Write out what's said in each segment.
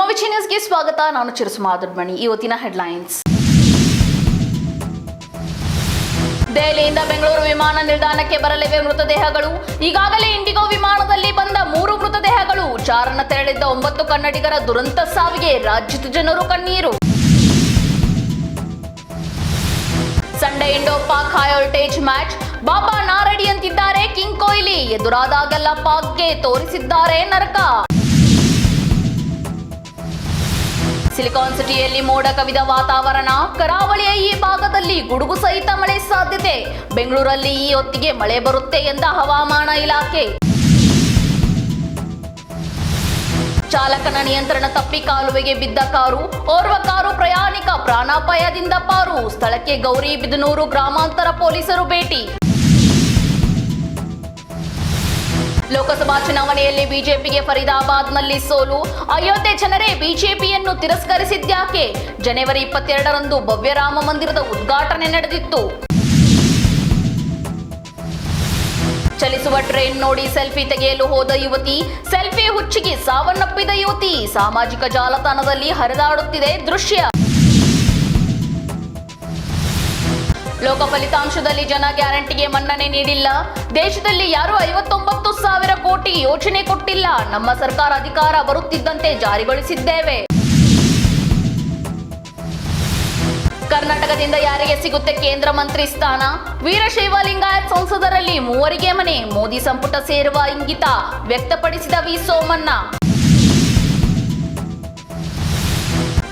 ವಿಜಯ ನ್ಯೂಸ್ಗೆ ಸ್ವಾಗತ. ನಾನು ಚಿರುಸುಮಾ ದೊಡ್ಮನಿ. ಇವತ್ತಿನ ಹೆಡ್ಲೈನ್ಸ್. ದೆಹಲಿಯಿಂದ ಬೆಂಗಳೂರು ವಿಮಾನ ನಿಲ್ದಾಣಕ್ಕೆ ಬರಲಿವೆ ಮೃತದೇಹಗಳು. ಈಗಾಗಲೇ ಇಂಡಿಗೋ ವಿಮಾನದಲ್ಲಿ ಬಂದ 3 ಮೃತದೇಹಗಳು. ಚಾರಣ ತೆರಳಿದ್ದ 9 ಕನ್ನಡಿಗರ ದುರಂತ ಸಾವಿಗೆ ರಾಜ್ಯದ ಜನರು ಕಣ್ಣೀರು. Sunday Indo Pak high voltage match. ಬಾಬಾ ನಾರಡಿ ಅಂತಿದ್ದಾರೆ ಕಿಂಗ್ ಕೊಹ್ಲಿ. ಎದುರಾದಾಗೆಲ್ಲ ಪಾಕ್ಗೆ ತೋರಿಸಿದ್ದಾರೆ ನರಕ. ಸಿಲಿಕಾನ್ ಸಿಟಿಯಲ್ಲಿ ಮೋಡ ಕವಿದ ವಾತಾವರಣ. ಕರಾವಳಿಯ ಈ ಭಾಗದಲ್ಲಿ ಗುಡುಗು ಸಹಿತ ಮಳೆ ಸಾಧ್ಯತೆ. ಬೆಂಗಳೂರಲ್ಲಿ ಈ ಹೊತ್ತಿಗೆ ಮಳೆ ಬರುತ್ತೆ ಎಂದ ಹವಾಮಾನ ಇಲಾಖೆ. ಚಾಲಕನ ನಿಯಂತ್ರಣ ತಪ್ಪಿ ಕಾಲುವೆಗೆ ಬಿದ್ದ ಕಾರು. ಓರ್ವ ಕಾರು ಪ್ರಯಾಣಿಕ ಪ್ರಾಣಾಪಾಯದಿಂದ ಪಾರು. ಸ್ಥಳಕ್ಕೆ ಗೌರಿಬಿದನೂರು ಗ್ರಾಮಾಂತರ ಪೊಲೀಸರು ಭೇಟಿ. ಲೋಕಸಭಾ ಚುನಾವಣೆಯಲ್ಲಿ ಬಿಜೆಪಿಗೆ ಫರೀದಾಬಾದ್ನಲ್ಲಿ ಸೋಲು. ಅಯೋಧ್ಯೆ ಜನರೇ ಬಿಜೆಪಿಯನ್ನು ತಿರಸ್ಕರಿಸಿದ್ಯಾಕೆ? ಜನವರಿ 22ರಂದು ಭವ್ಯ ರಾಮ ಮಂದಿರದ ಉದ್ಘಾಟನೆ ನಡೆದಿತ್ತು. ಚಲಿಸುವ ಟ್ರೈನ್ ನೋಡಿ ಸೆಲ್ಫಿ ತೆಗೆಯಲು ಹೋದ ಯುವತಿ. ಸೆಲ್ಫಿ ಹುಚ್ಚಿಗೆ ಸಾವನ್ನಪ್ಪಿದ ಯುವತಿ. ಸಾಮಾಜಿಕ ಜಾಲತಾಣದಲ್ಲಿ ಹರಿದಾಡುತ್ತಿದೆ ದೃಶ್ಯ. ಲೋಕ ಫಲಿತಾಂಶದಲ್ಲಿ ಜನ ಗ್ಯಾರಂಟಿಗೆ ಮನ್ನಣೆ ನೀಡಿಲ್ಲ. ದೇಶದಲ್ಲಿ ಯಾರು 59,000 ಕೋಟಿ ಯೋಜನೆ ಕೊಟ್ಟಿಲ್ಲ. ನಮ್ಮ ಸರ್ಕಾರ ಅಧಿಕಾರ ಬರುತ್ತಿದ್ದಂತೆ ಜಾರಿಗೊಳಿಸಿದ್ದೇವೆ. ಕರ್ನಾಟಕದಿಂದ ಯಾರಿಗೆ ಸಿಗುತ್ತೆ ಕೇಂದ್ರ ಮಂತ್ರಿ ಸ್ಥಾನ? ವೀರಶೈವ ಲಿಂಗಾಯತ್ ಸಂಸದರಲ್ಲಿ 3 ಮನೆ. ಮೋದಿ ಸಂಪುಟ ಸೇರುವ ಇಂಗಿತ ವ್ಯಕ್ತಪಡಿಸಿದ ವಿ ಸೋಮಣ್ಣ.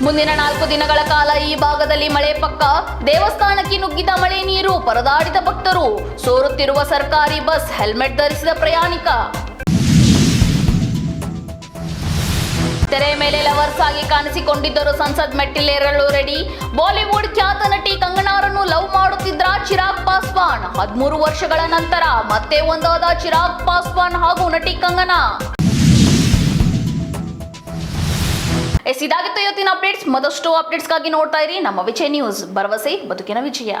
ಮುಂದಿನ 4 ದಿನಗಳ ಕಾಲ ಈ ಭಾಗದಲ್ಲಿ ಮಳೆ ಪಕ್ಕ. ದೇವಸ್ಥಾನಕ್ಕೆ ನುಗ್ಗಿದ ಮಳೆ ನೀರು. ಪರದಾಡಿದ ಭಕ್ತರು. ಸೋರುತ್ತಿರುವ ಸರ್ಕಾರಿ ಬಸ್. ಹೆಲ್ಮೆಟ್ ಧರಿಸಿದ ಪ್ರಯಾಣಿಕ. ತೆರೆ ಮೇಲೆ ಲವರ್ಸ್ ಆಗಿ ಕಾಣಿಸಿಕೊಂಡಿದ್ದರು ಸಂಸದ್ ಮೆಟ್ಟಿಲೇರಲು ರೆಡಿ. ಬಾಲಿವುಡ್ ಖ್ಯಾತ ನಟಿ ಕಂಗನಾರನ್ನು ಲವ್ ಮಾಡುತ್ತಿದ್ರ ಚಿರಾಗ್ ಪಾಸ್ವಾನ್. 13 ವರ್ಷಗಳ ನಂತರ ಮತ್ತೆ ಒಂದಾದ ಚಿರಾಗ್ ಪಾಸ್ವಾನ್ ಹಾಗೂ ನಟಿ ಕಂಗನಾ. ಇದಾಗಿತ್ತು ಇವತ್ತಿನ ಅಪ್ಡೇಟ್ಸ್. ಮತ್ತಷ್ಟು ಅಪ್ಡೇಟ್ಸ್ಗಾಗಿ ನೋಡ್ತಾ ಇರಿ ನಮ್ಮ ವಿಜಯ ನ್ಯೂಸ್. ಭರವಸೆ ಬದುಕಿನ ವಿಜಯ.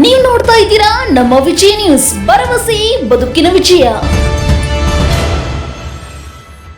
ನೀವು ನೋಡ್ತಾ ಇದ್ದೀರಾ ನಮ್ಮ ವಿಜಯ ನ್ಯೂಸ್. ಭರವಸೆ ಬದುಕಿನ ವಿಜಯ.